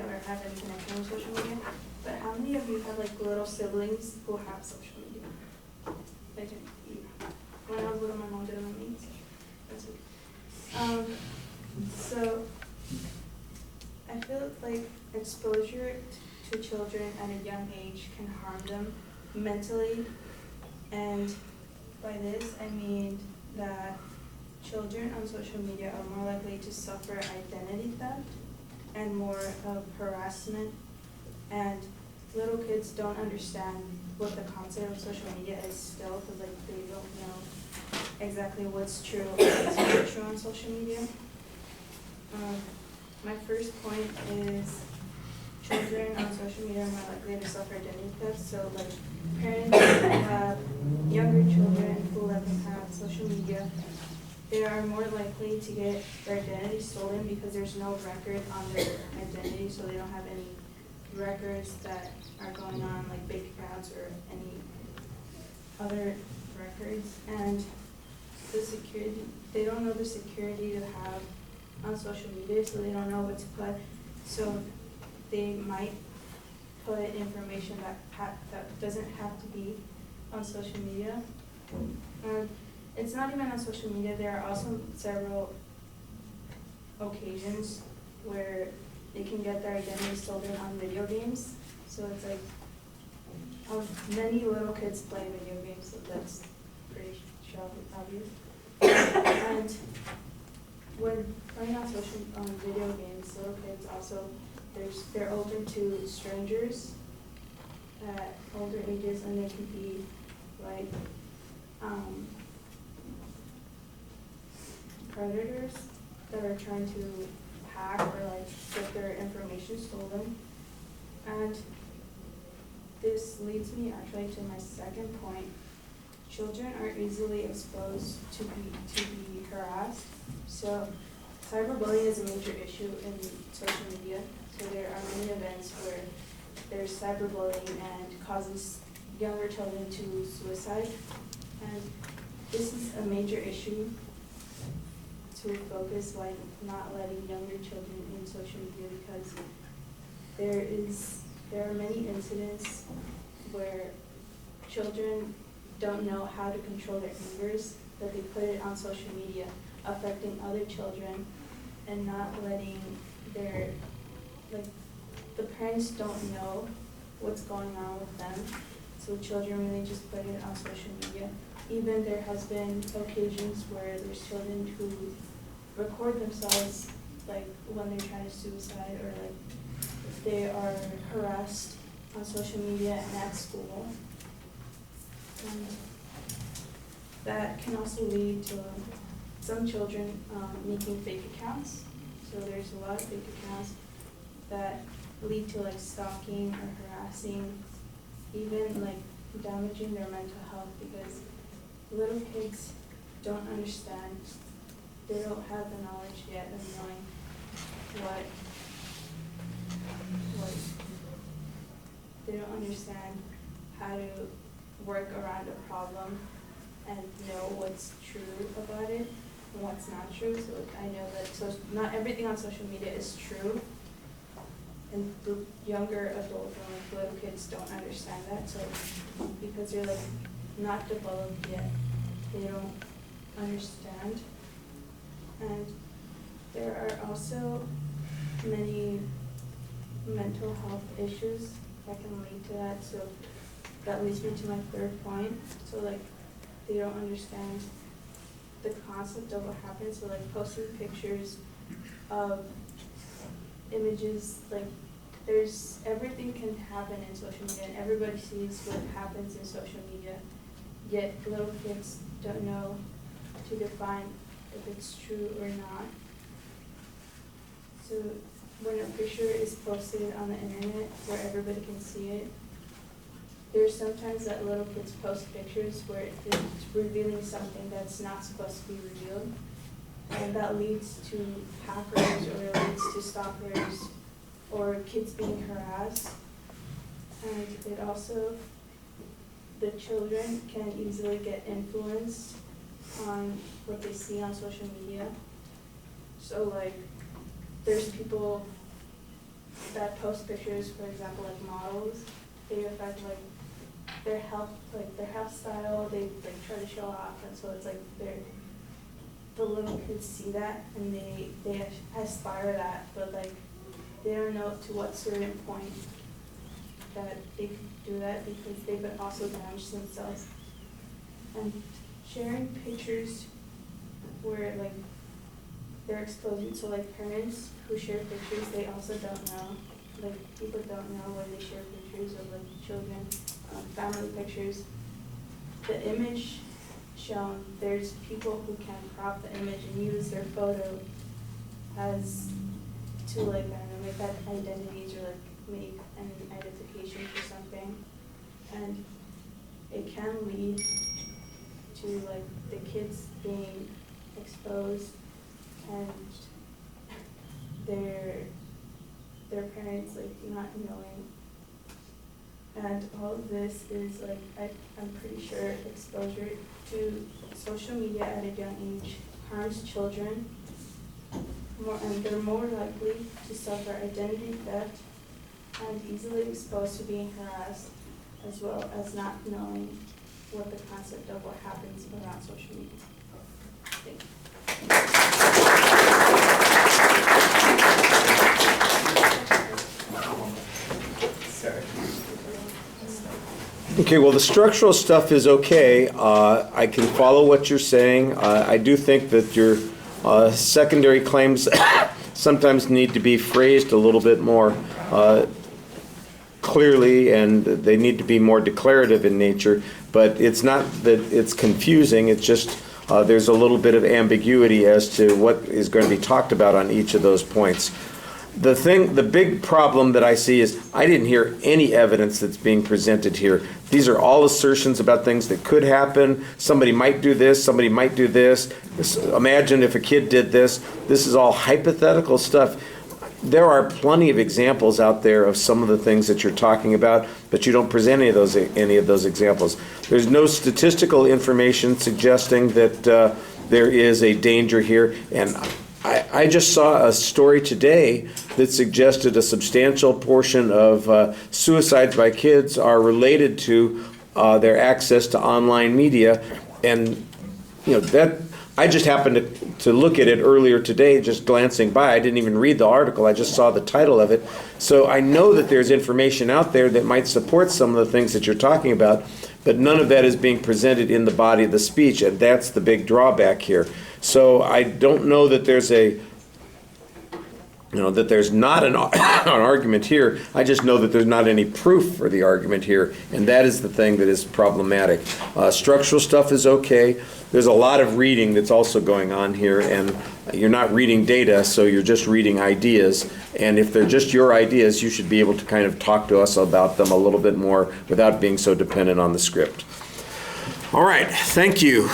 media or have any connection with social media, but how many of you have like little siblings who have social media? Like, when I was little, my mom didn't let me, so that's okay. So I feel like exposure to children at a young age can harm them mentally, and by this I mean that children on social media are more likely to suffer identity theft and more of harassment, and little kids don't understand what the concept of social media is still, because like they don't know exactly what's true or what's not true on social media. My first point is children on social media are more likely to suffer identity theft. So like parents who have younger children who let them have social media, they are more likely to get their identity stolen because there's no record on their identity, so they don't have any records that are going on, like bank accounts or any other records. And the security, they don't know the security to have on social media, so they don't know what to put. So they might put information that doesn't have to be on social media. It's not even on social media. There are also several occasions where they can get their identity stolen on video games. So it's like many little kids play video games, so that's pretty obvious. And when playing on video games, little kids also they're open to strangers at older ages, and they can be like predators that are trying to hack or like get their information stolen. And this leads me actually to my second point. Children are easily exposed to be harassed. So cyberbullying is a major issue in social media. So there are many events where there's cyberbullying and causes younger children to suicide. And this is a major issue to focus, like not letting younger children in social media, because there are many incidents where children don't know how to control their angers, that they put it on social media, affecting other children, and not letting the parents don't know what's going on with them. So children really just put it on social media. Even there has been occasions where there's children who record themselves like when they're trying to suicide, or like if they are harassed on social media and at school. And that can also lead to some children making fake accounts. So there's a lot of fake accounts that lead to like stalking or harassing, even like damaging their mental health, because little kids don't understand, they don't have the knowledge yet of knowing what they don't understand how to work around a problem and know what's true about it and what's not true. So I know that not everything on social media is true, and the younger adults and like little kids don't understand that. So because they're like not developed yet, they don't understand. And there are also many mental health issues that can lead to that. So that leads me to my third point. So like they don't understand the concept of what happens. So like posting pictures of images, like everything can happen in social media, and everybody sees what happens in social media, yet little kids don't know to define if it's true or not. So when a picture is posted on the internet where everybody can see it, there's sometimes that little kids post pictures where it's revealing something that's not supposed to be revealed, and that leads to hackers, or it leads to stalkers, or kids being harassed. And it also, the children can easily get influenced on what they see on social media. So like there's people that post pictures, for example, like models, they affect like their health, like their health style. They like try to show off, and so it's like the little kids see that and they aspire that, but like they don't know to what certain point that they could do that because they've been also damaged themselves. And sharing pictures where like they're exposing to like parents who share pictures, they also don't know. Like people don't know when they share pictures of like children, family pictures. The image shown, there's people who can crop the image and use their photo as to like, I don't know, make that identities or like make an identification for something. And it can lead to like the kids being exposed and their parents like not knowing. And all of this is like, I'm pretty sure exposure to social media at a young age harms children more, and they're more likely to suffer identity theft and easily exposed to being harassed, as well as not knowing what the concept of what happens around social media. Thank you. Okay, well, the structural stuff is okay. I can follow what you're saying. I do think that your secondary claims sometimes need to be phrased a little bit more clearly, and they need to be more declarative in nature. But it's not that it's confusing, it's just there's a little bit of ambiguity as to what is going to be talked about on each of those points. The big problem that I see is I didn't hear any evidence that's being presented here. These are all assertions about things that could happen. Somebody might do this, somebody might do this. Imagine if a kid did this. This is all hypothetical stuff. There are plenty of examples out there of some of the things that you're talking about, but you don't present any of those examples. There's no statistical information suggesting that there is a danger here, and I just saw a story today that suggested a substantial portion of suicides by kids are related to their access to online media, and that I just happened to look at it earlier today, just glancing by. I didn't even read the article. I just saw the title of it. So I know that there's information out there that might support some of the things that you're talking about, but none of that is being presented in the body of the speech, and that's the big drawback here. So I don't know that there's that there's not an argument here. I just know that there's not any proof for the argument here, and that is the thing that is problematic. Structural stuff is okay. There's a lot of reading that's also going on here, and you're not reading data, so you're just reading ideas. And if they're just your ideas, you should be able to kind of talk to us about them a little bit more without being so dependent on the script. All right, thank you.